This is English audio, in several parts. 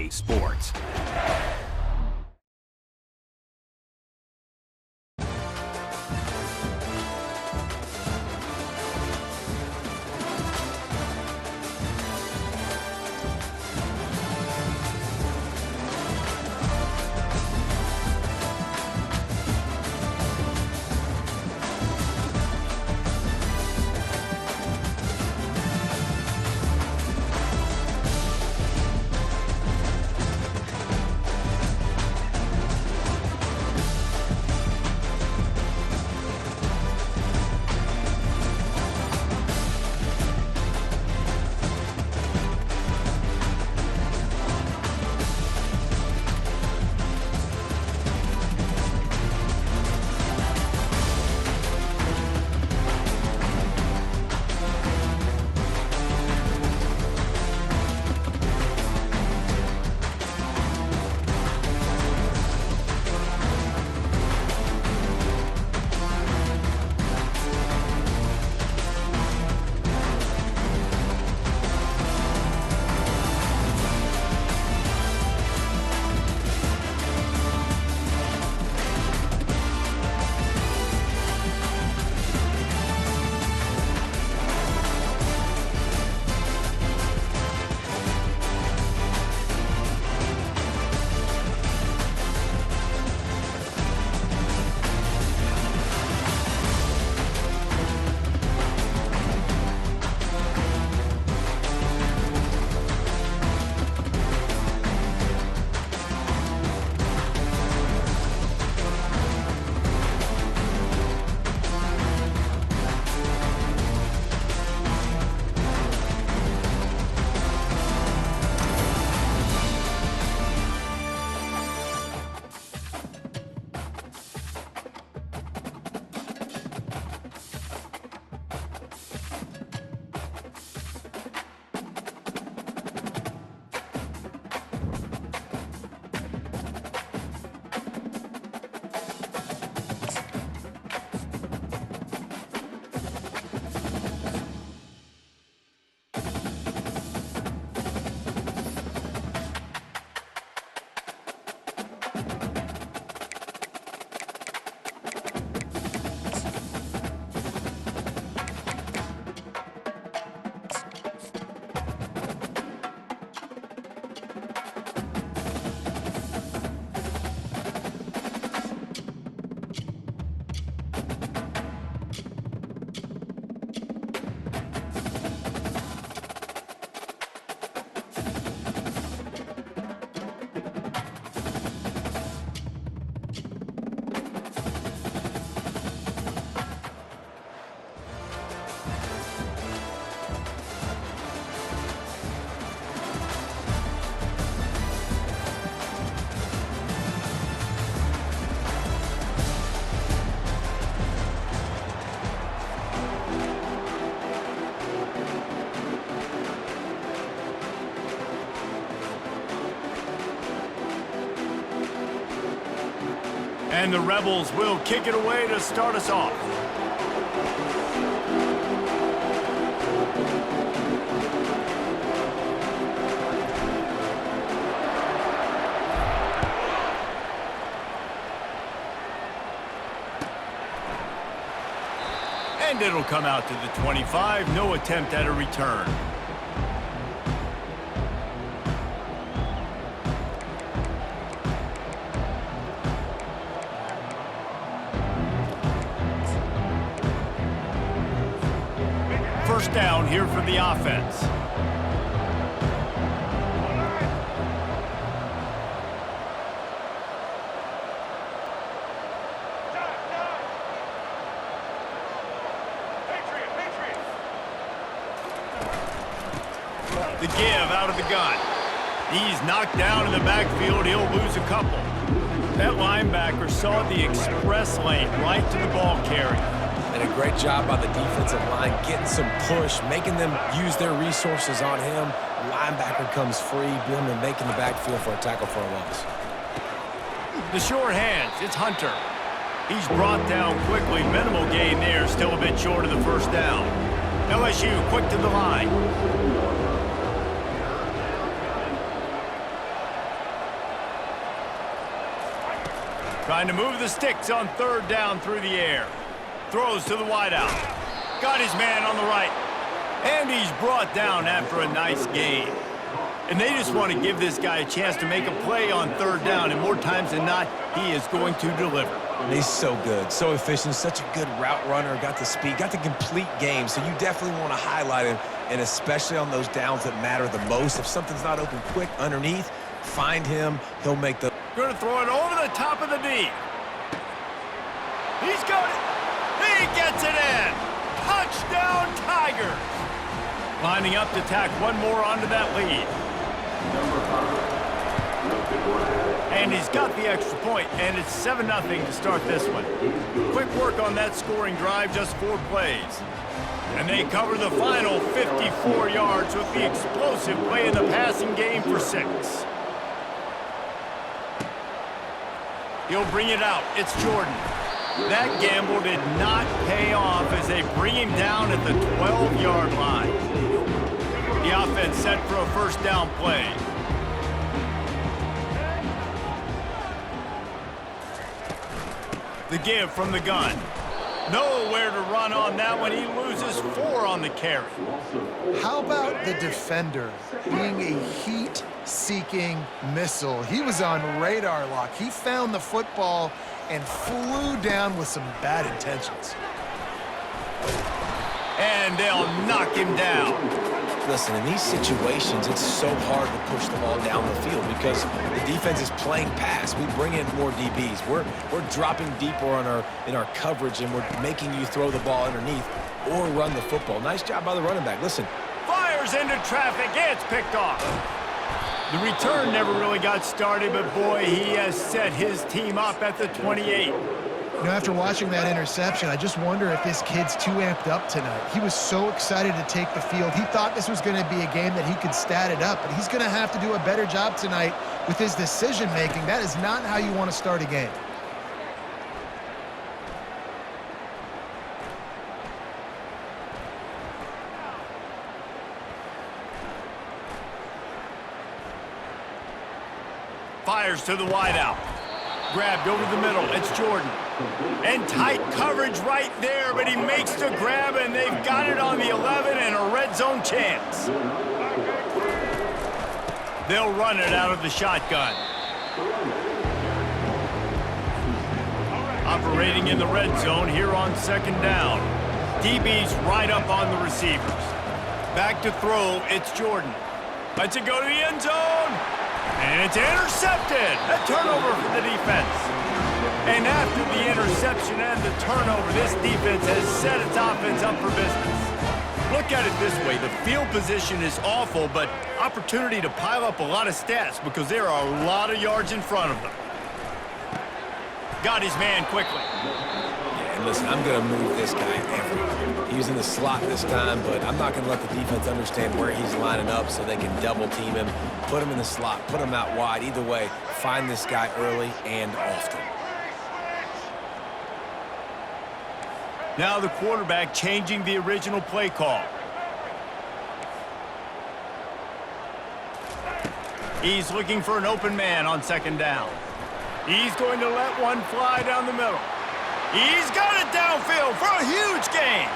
EA Sports. And the Rebels will kick it away to start us off. And it'll come out to the 25. No attempt at a return. First down here for the offense. The give out of the gun. He's knocked down in the backfield. He'll lose a couple. That linebacker saw the express lane right to the ball carrier. And a great job by the defensive line, getting some push, making them use their resources on him. Linebacker comes free, boom, and making the backfield for a tackle for a loss. The short hands, it's Hunter. He's brought down quickly. Minimal gain there, still a bit short of the first down. LSU quick to the line. Trying to move the sticks on third down through the air. Throws to the wideout. Got his man on the right. And he's brought down after a nice gain. And they just want to give this guy a chance to make a play on third down, and more times than not, he is going to deliver. He's so good, so efficient, such a good route runner, got the speed, got the complete game, so you definitely want to highlight him, and especially on those downs that matter the most. If something's not open quick underneath, find him, he'll make the... Going to throw it over the top of the D. He's got it. He gets it in. Touchdown, Tigers. Lining up to tack one more onto that lead. And he's got the extra point, and it's 7-0 to start this one. Quick work on that scoring drive, just 4 plays. And they cover the final 54 yards with the explosive play in the passing game for 6. He'll bring it out. It's Jordan. That gamble did not pay off as they bring him down at the 12-yard line. The offense set for a first down play. The give from the gun. Nowhere to run on that one. He loses 4 on the carry. How about the defender being a heat-seeking missile? He was on radar lock. He found the football and flew down with some bad intentions. And they'll knock him down. Listen, in these situations, it's so hard to push the ball down the field because the defense is playing pass. We bring in more DBs. We're dropping deeper in our coverage, and we're making you throw the ball underneath or run the football. Nice job by the running back. Listen. Fires into traffic. It's picked off. The return never really got started, but boy, he has set his team up at the 28. You know, after watching that interception, I just wonder if this kid's too amped up tonight. He was so excited to take the field. He thought this was going to be a game that he could stat it up, but he's going to have to do a better job tonight with his decision-making. That is not how you want to start a game. Fires to the wideout. Grabbed over the middle. It's Jordan. And tight coverage right there, but he makes the grab, and they've got it on the 11 and a red zone chance. They'll run it out of the shotgun. Operating in the red zone here on second down. DB's right up on the receivers. Back to throw. It's Jordan. Lets it go to the end zone. And it's intercepted. A turnover for the defense. And after the interception and the turnover, this defense has set its offense up for business. Look at it this way. The field position is awful, but opportunity to pile up a lot of stats because there are a lot of yards in front of them. Got his man quickly. Yeah, and listen, I'm going to move this guy everywhere. He's in the slot this time, but I'm not going to let the defense understand where he's lining up so they can double team him, put him in the slot, put him out wide. Either way, find this guy early and often. Now the quarterback changing the original play call. He's looking for an open man on second down. He's going to let one fly down the middle. He's got it downfield for a huge gain.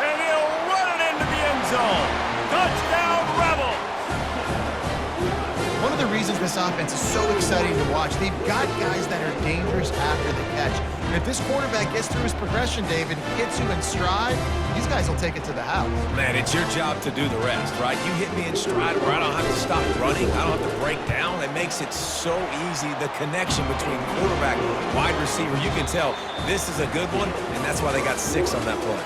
And he'll run it into the end zone. Touchdown, Rebels! One of the reasons this offense is so exciting to watch, they've got guys that are dangerous after the catch. And if this quarterback gets through his progression, David, hits you in stride, these guys will take it to the house. Man, it's your job to do the rest, right? You hit me in stride where I don't have to stop running. I don't have to break down. It makes it so easy. The connection between quarterback, wide receiver, you can tell this is a good one, and that's why they got 6 on that play.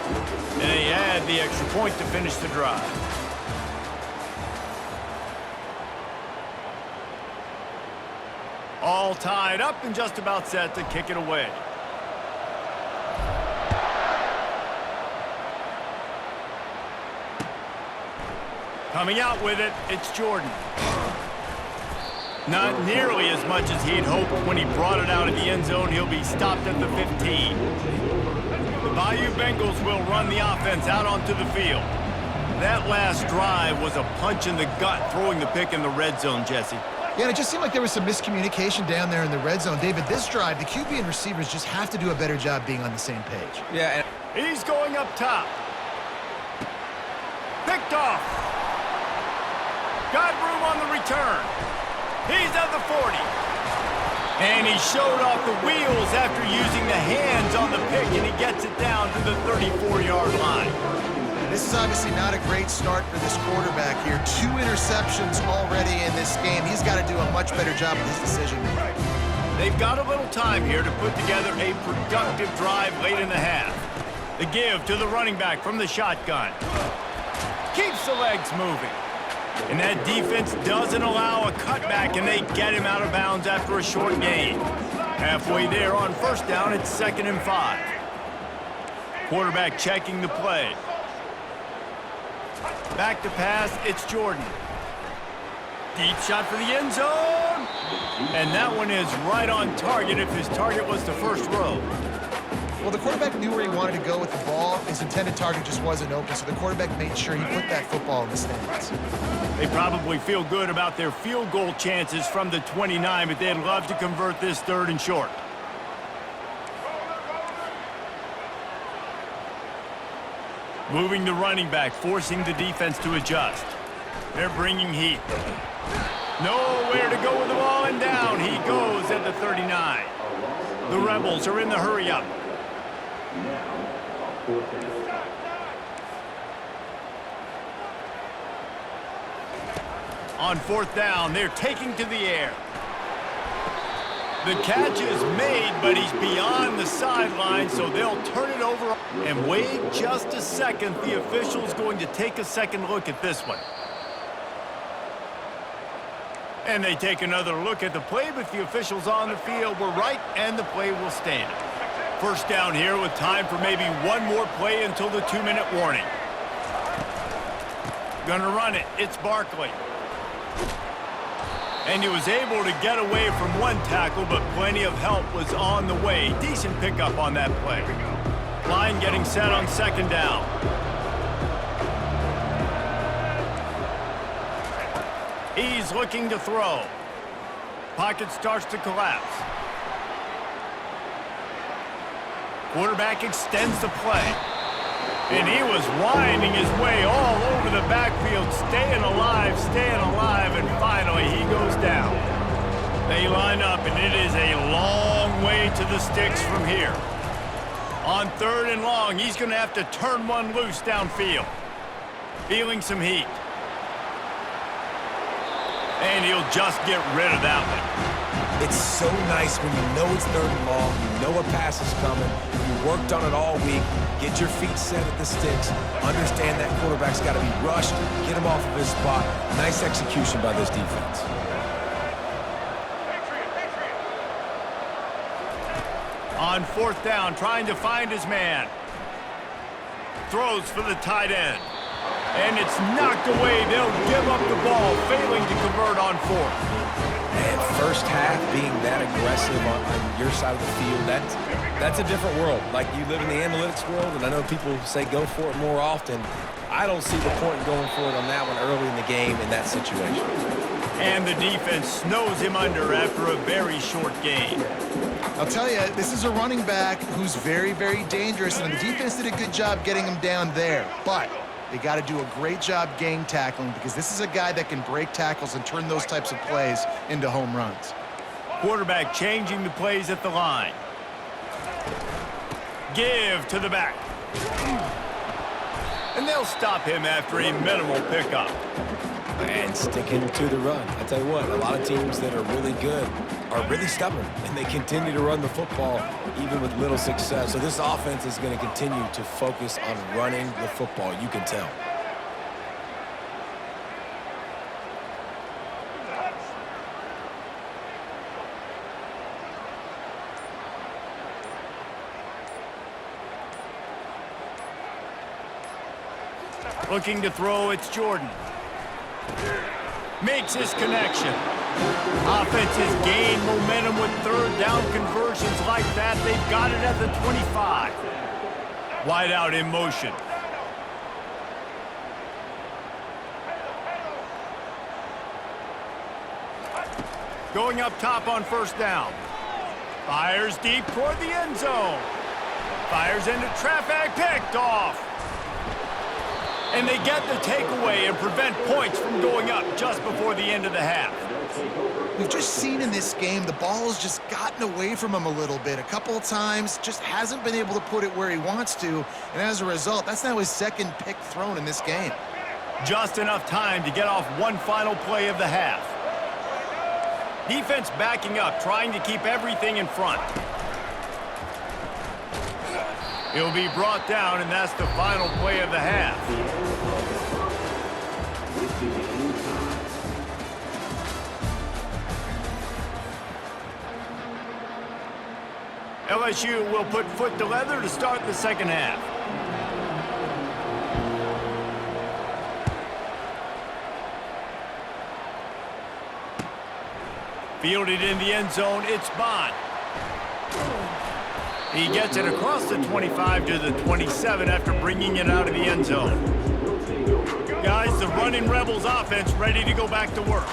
And they add the extra point to finish the drive. All tied up and just about set to kick it away. Coming out with it, it's Jordan. Not nearly as much as he'd hoped when he brought it out of the end zone. He'll be stopped at the 15. The Bayou Bengals will run the offense out onto the field. That last drive was a punch in the gut, throwing the pick in the red zone, Jesse. Yeah, and it just seemed like there was some miscommunication down there in the red zone. David, this drive, the QB and receivers just have to do a better job being on the same page. Yeah, He's going up top. Picked off. Got room on the return. He's at the 40. And he showed off the wheels after using the hands on the pick, and he gets it down to the 34-yard line. This is obviously not a great start for this quarterback here. 2 interceptions already in this game. He's got to do a much better job with his decision-making. They've got a little time here to put together a productive drive late in the half. The give to the running back from the shotgun. Keeps the legs moving. And that defense doesn't allow a cutback, and they get him out of bounds after a short gain. Halfway there on first down, it's 2nd and 5. Quarterback checking the play. Back to pass, it's Jordan. Deep shot for the end zone. And that one is right on target if his target was the first row. Well, the quarterback knew where he wanted to go with the ball. His intended target just wasn't open, so the quarterback made sure he put that football in the stands. They probably feel good about their field goal chances from the 29, but they'd love to convert this 3rd and short. Moving the running back, forcing the defense to adjust. They're bringing heat. Nowhere to go with the ball, and down he goes at the 39. The Rebels are in the hurry-up. On 4th down, they're taking to the air. The catch is made, but he's beyond the sideline, so they'll turn it over. And wait just a second. The official's going to take a second look at this one. And they take another look at the play, but the officials on the field were right, and the play will stand. First down here with time for maybe one more play until the 2-minute warning. Gonna run it. It's Barkley. And he was able to get away from one tackle, but plenty of help was on the way. Decent pickup on that play. Line getting set on 2nd down. He's looking to throw. Pocket starts to collapse. Quarterback extends the play. And he was winding his way all over the backfield, staying alive, and finally he goes down. They line up, and it is a long way to the sticks from here. On 3rd and long, he's going to have to turn one loose downfield. Feeling some heat. And he'll just get rid of that one. it's so nice when you know it's 3rd and long, you know a pass is coming, you worked on it all week, get your feet set at the sticks, understand that quarterback's got to be rushed, get him off of his spot. Nice execution by this defense. On 4th down, trying to find his man. Throws for the tight end. And it's knocked away. They'll give up the ball, failing to convert on 4th. And first half being that aggressive on your side of the field, that's a different world. Like, you live in the analytics world, and I know people say go for it more often. I don't see the point in going for it on that one early in the game in that situation. And the defense snows him under after a very short game. I'll tell you, this is a running back who's very, very dangerous, and the defense did a good job getting him down there. But they got to do a great job gang tackling, because this is a guy that can break tackles and turn those types of plays into home runs. Quarterback changing the plays at the line. Give to the back. And they'll stop him after a minimal pickup. And sticking to the run. I tell you what, a lot of teams that are really good are really stubborn, and they continue to run the football even with little success. So this offense is going to continue to focus on running the football. You can tell. Looking to throw, it's Jordan. Makes his connection. Offense has gained momentum with 3rd down conversions like that. They've got it at the 25. Wide out in motion. going up top on first down. Fires deep toward the end zone. Fires into traffic, picked off. And they get the takeaway and prevent points from going up just before the end of the half. We've just seen in this game the ball's just gotten away from him a little bit. A couple of times, just hasn't been able to put it where he wants to. And as a result, that's now his second pick thrown in this game. Just enough time to get off one final play of the half. Defense backing up, trying to keep everything in front. He'll be brought down, and that's the final play of the half. LSU will put foot to leather to start the second half. Fielded in the end zone, it's Bond. He gets it across the 25 to the 27 after bringing it out of the end zone. Guys, the Running Rebels offense ready to go back to work.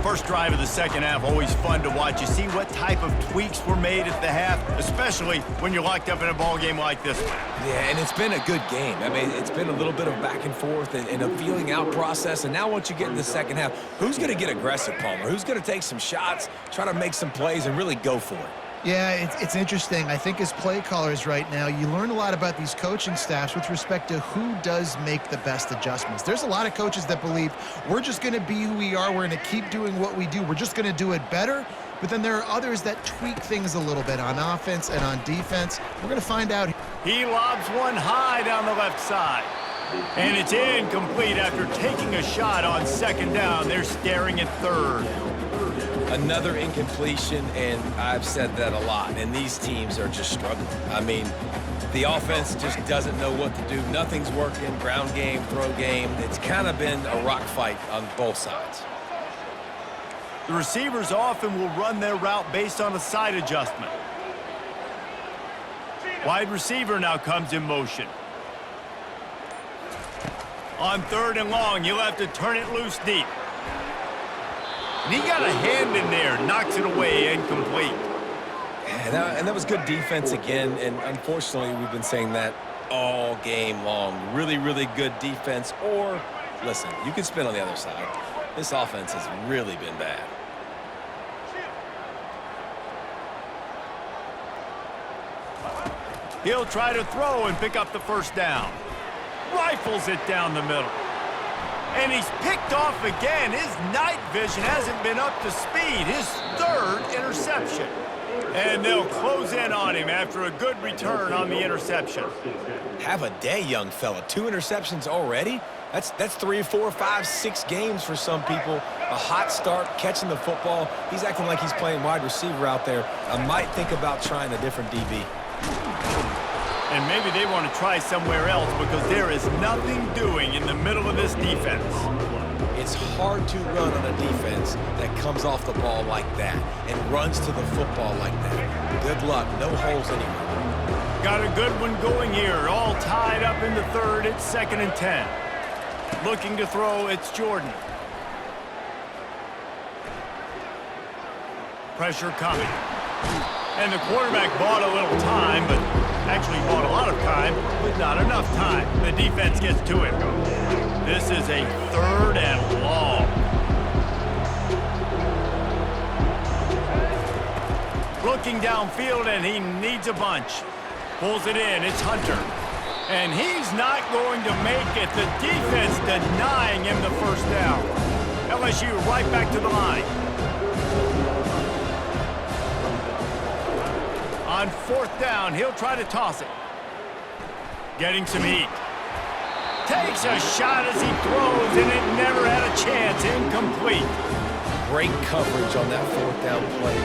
First drive of the second half, always fun to watch. You see what type of tweaks were made at the half, especially when you're locked up in a ball game like this one. Yeah, and it's been a good game. I mean, it's been a little bit of back and forth and a feeling out process. And now once you get in the second half, who's going to get aggressive, Palmer? Who's going to take some shots, try to make some plays, and really go for it? Yeah, it's interesting. I think as play callers right now, you learn a lot about these coaching staffs with respect to who does make the best adjustments. There's a lot of coaches that believe we're just going to be who we are. We're going to keep doing what we do. We're just going to do it better. But then there are others that tweak things a little bit on offense and on defense. We're going to find out. He lobs one high down the left side. And it's incomplete after taking a shot on second down. They're staring at third. Another incompletion, and I've said that a lot, and these teams are just struggling. I mean, the offense just doesn't know what to do. Nothing's working, ground game, throw game. It's kind of been a rock fight on both sides. The receivers often will run their route based on a side adjustment. Wide receiver now comes in motion. On third and long, you'll have to turn it loose deep. And he got a hand in there, knocks it away, incomplete. And that was good defense again, and unfortunately, we've been saying that all game long. Really, really good defense, or, listen, you can spin on the other side. This offense has really been bad. He'll try to throw and pick up the first down. Rifles it down the middle. And he's picked off again. His night vision hasn't been up to speed. His third interception. And they'll close in on him after a good return on the interception. Have a day, young fella. 2 interceptions already? That's 3, 4, 5, 6 games for some people. A hot start, catching the football. He's acting like he's playing wide receiver out there. I might think about trying a different DB. And maybe they want to try somewhere else because there is nothing doing in the middle of this defense. It's hard to run on a defense that comes off the ball like that and runs to the football like that. Good luck. No holes anywhere. Got a good one going here. All tied up in the third. It's 2nd and 10. Looking to throw, it's Jordan. Pressure coming. And the quarterback bought a little time, but actually bought a lot of time, but not enough time. The defense gets to him. This is a 3rd and long. Looking downfield, and he needs a bunch. Pulls it in. It's Hunter. And he's not going to make it. The defense denying him the first down. LSU right back to the line. On 4th down, he'll try to toss it. Getting some heat. Takes a shot as he throws, and it never had a chance. Incomplete. Great coverage on that 4th down play.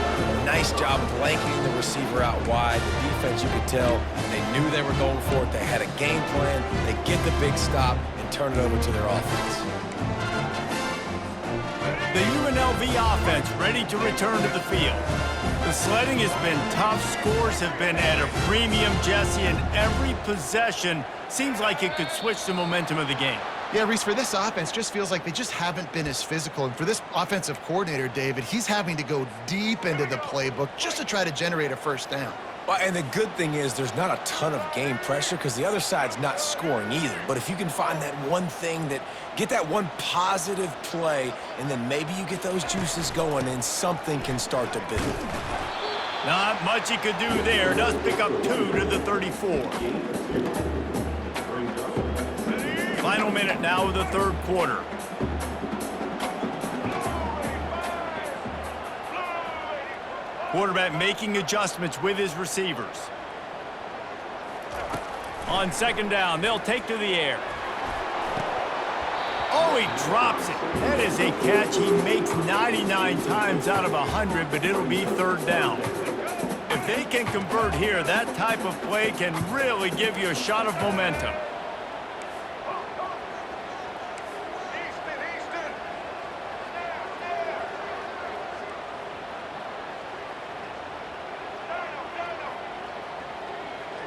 Nice job blanketing the receiver out wide. The defense, you could tell, they knew they were going for it. They had a game plan. They get the big stop and turn it over to their offense. The UNLV offense ready to return to the field. The sledding has been tough. Scores have been at a premium, Jesse, and every possession seems like it could switch the momentum of the game. Yeah, Reese, for this offense, just feels like they just haven't been as physical. And for this offensive coordinator, David, he's having to go deep into the playbook just to try to generate a first down. Well, and the good thing is there's not a ton of game pressure because the other side's not scoring either. But if you can find that one thing get that one positive play, and then maybe you get those juices going and something can start to build. Not much he could do there. Does pick up 2 to the 34. Final minute now of the third quarter. Quarterback making adjustments with his receivers. On second down, they'll take to the air. Oh, he drops it. That is a catch he makes 99 times out of 100, but it'll be third down. If they can convert here, that type of play can really give you a shot of momentum.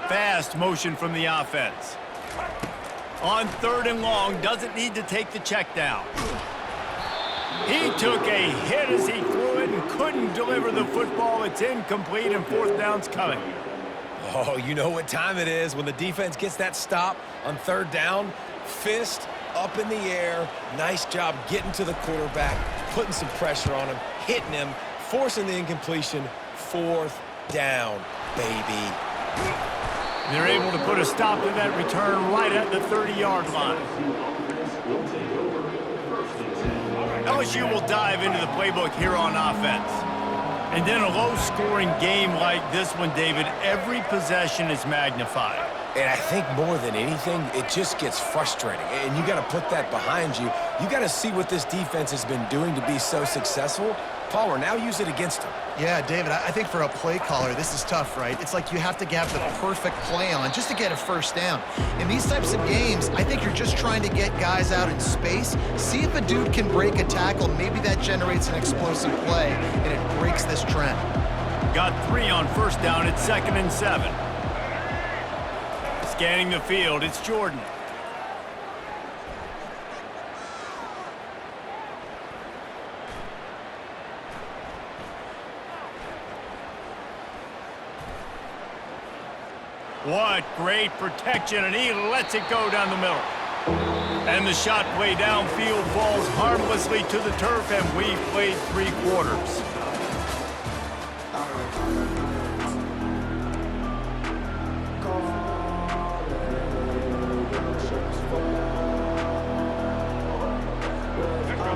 Fast motion from the offense. On third and long, doesn't need to take the check down. He took a hit as he threw it and couldn't deliver the football. It's incomplete and fourth down's coming. Oh, you know what time it is when the defense gets that stop on third down. Fist up in the air. Nice job getting to the quarterback, putting some pressure on him, hitting him, forcing the incompletion. Fourth down, baby. They're able to put a stop to that return right at the 30-yard line. LSU will dive into the playbook here on offense. And then a low-scoring game like this one, David, every possession is magnified. And I think more than anything, it just gets frustrating. And you got to put that behind you. You got to see what this defense has been doing to be so successful. Palmer, now use it against them. Yeah, David, I think for a play caller, this is tough, right? It's like you have to have the perfect play on just to get a first down. In these types of games, I think you're just trying to get guys out in space, see if a dude can break a tackle. Maybe that generates an explosive play, and it breaks this trend. Got 3 on first down at 2nd and 7. Scanning the field, it's Jordan. What great protection, and he lets it go down the middle. And the shot play downfield falls harmlessly to the turf, and we've played 3 quarters.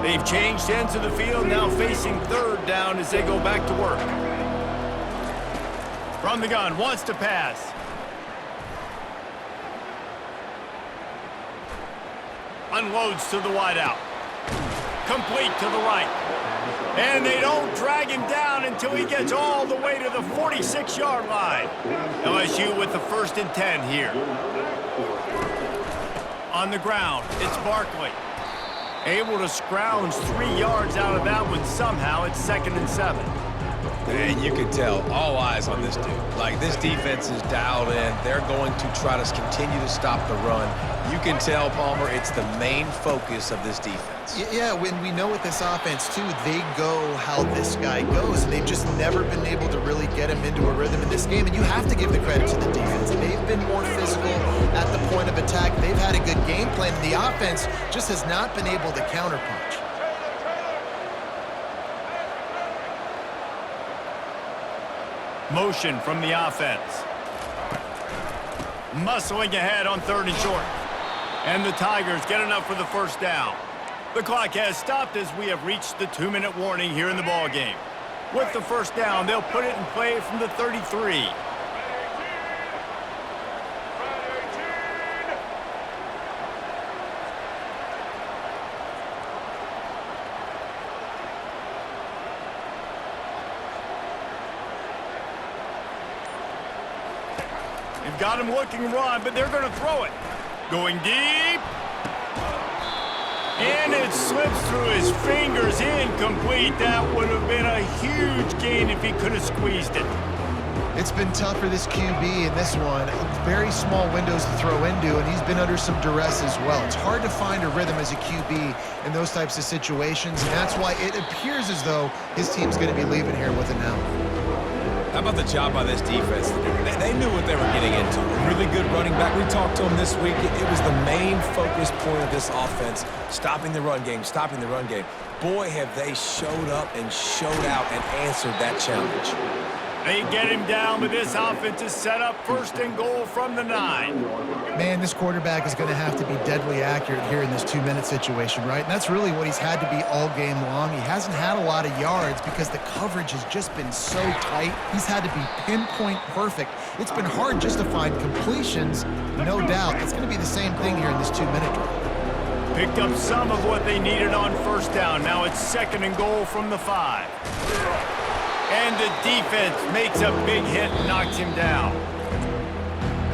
They've changed ends of the field, now facing third down as they go back to work. From the gun, wants to pass. Unloads to the wideout. Complete to the right. And they don't drag him down until he gets all the way to the 46-yard line. LSU with the 1st and 10 here. On the ground, it's Barkley. Able to scrounge 3 yards out of that one somehow. It's 2nd and 7. And you can tell, all eyes on this dude. Like, this defense is dialed in. They're going to try to continue to stop the run. You can tell, Palmer, it's the main focus of this defense. Yeah, when we know with this offense, too, they go how this guy goes. And they've just never been able to really get him into a rhythm in this game. And you have to give the credit to the defense. They've been more physical at the point of attack. They've had a good game plan. And the offense just has not been able to counterpunch. Motion from the offense. Muscling ahead on 3rd and short. And the Tigers get enough for the first down. The clock has stopped as we have reached the 2-minute warning here in the ball game. With the first down, they'll put it in play from the 33. They've got him looking run, but they're going to throw it. Going deep. And it slips through his fingers, incomplete. That would have been a huge gain if he could have squeezed it. It's been tough for this QB in this one. Very small windows to throw into, and he's been under some duress as well. It's hard to find a rhythm as a QB in those types of situations, and that's why it appears as though his team's going to be leaving here with an L. How about the job by this defense? They knew what they were getting into. A really good running back. We talked to him this week. It was the main focus point of this offense, stopping the run game, stopping the run game. Boy, have they showed up and showed out and answered that challenge. They get him down, but this offense is set up 1st and goal from the 9. Man, this quarterback is going to have to be deadly accurate here in this 2-minute situation, right? And that's really what he's had to be all game long. He hasn't had a lot of yards because the coverage has just been so tight. He's had to be pinpoint perfect. It's been hard just to find completions, no doubt. It's going to be the same thing here in this 2-minute drill. Picked up some of what they needed on 1st down. Now it's 2nd and goal from the 5. And the defense makes a big hit and knocks him down.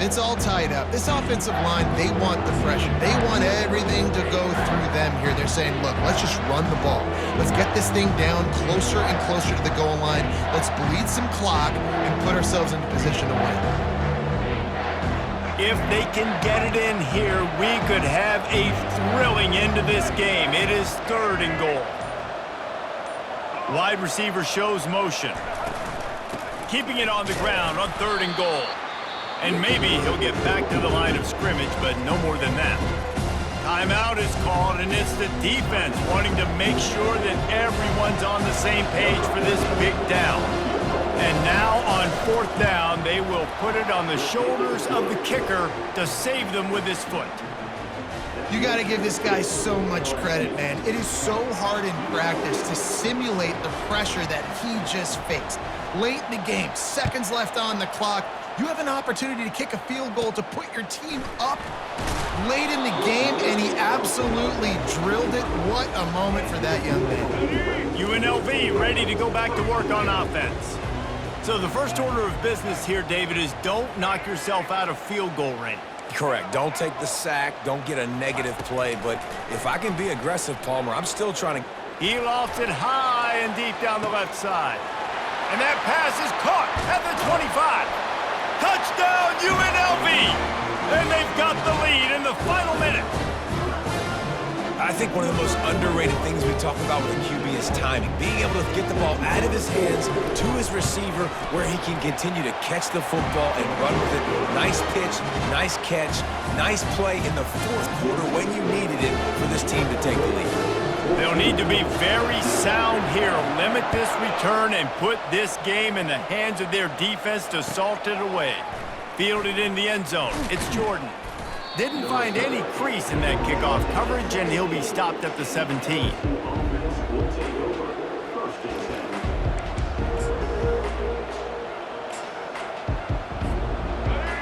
It's all tied up. This offensive line, they want the pressure. They want everything to go through them here. They're saying, look, let's just run the ball. Let's get this thing down closer and closer to the goal line. Let's bleed some clock and put ourselves into position to win. If they can get it in here, we could have a thrilling end to this game. It is 3rd and goal. Wide receiver shows motion. Keeping it on the ground on 3rd and goal. And maybe he'll get back to the line of scrimmage, but no more than that. Timeout is called, and it's the defense wanting to make sure that everyone's on the same page for this big down. And now on 4th down, they will put it on the shoulders of the kicker to save them with his foot. You got to give this guy so much credit, man. It is so hard in practice to simulate the pressure that he just faced. Late in the game, seconds left on the clock, you have an opportunity to kick a field goal to put your team up late in the game, and he absolutely drilled it. What a moment for that young man. UNLV ready to go back to work on offense. So the first order of business here, David, is don't knock yourself out of field goal range. Correct. Don't take the sack. Don't get a negative play. But if I can be aggressive, Palmer, I'm still trying to... He lofts it high and deep down the left side. And that pass is caught at the 25. Touchdown, UNLV! And they've got the lead in the final minute. I think one of the most underrated things we talk about with a QB is timing. Being able to get the ball out of his hands to his receiver where he can continue to catch the football and run with it. Nice pitch, nice catch, nice play in the 4th quarter when you needed it for this team to take the lead. They'll need to be very sound here. Limit this return and put this game in the hands of their defense to salt it away. Fielded in the end zone. It's Jordan. Didn't find any crease in that kickoff coverage, and he'll be stopped at the 17.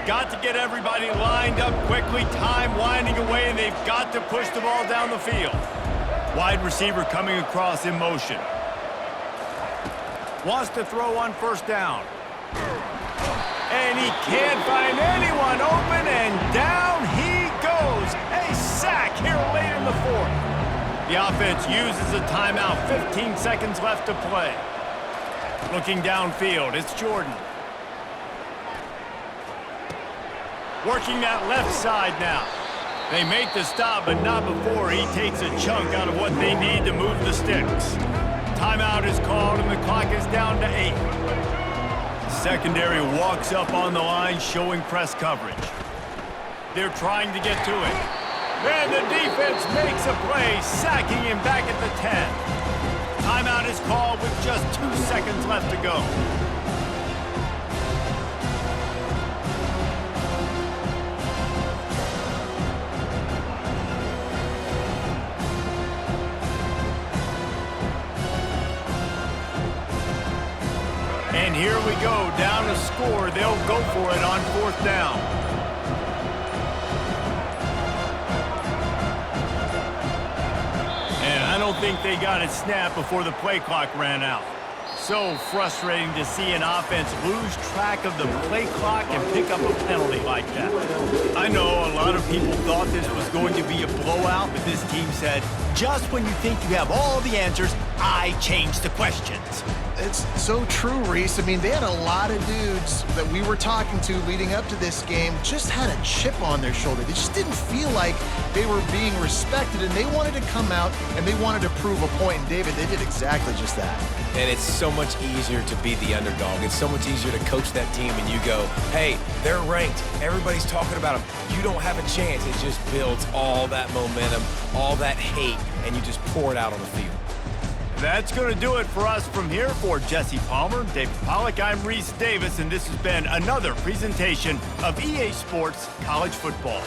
Got to get everybody lined up quickly. Time winding away, and they've got to push the ball down the field. Wide receiver coming across in motion. Wants to throw on 1st down. And he can't find anyone open, and down he goes. A sack here late in the 4th. The offense uses a timeout. 15 seconds left to play. Looking downfield, it's Jordan. Working that left side now. They make the stop, but not before he takes a chunk out of what they need to move the sticks. Timeout is called, and the clock is down to 8. Secondary walks up on the line, showing press coverage. They're trying to get to it. And the defense makes a play, sacking him back at the 10. Timeout is called with just 2 seconds left to go. And here we go, down a score. They'll go for it on 4th down. And I don't think they got it snapped before the play clock ran out. So frustrating to see an offense lose track of the play clock and pick up a penalty like that. I know a lot of people thought this was going to be a blowout, but this team said, just when you think you have all the answers, I change the questions. It's so true, Reese. I mean, they had a lot of dudes that we were talking to leading up to this game just had a chip on their shoulder. They just didn't feel like they were being respected, and they wanted to come out and they wanted to prove a point. And David, they did exactly just that. And it's so much easier to be the underdog. It's so much easier to coach that team and you go, hey, they're ranked. Everybody's talking about them. You don't have a chance. It just builds all that momentum, all that hate, and you just pour it out on the field. That's going to do it for us from here. For Jesse Palmer, David Pollack, I'm Reese Davis, and this has been another presentation of EA Sports College Football.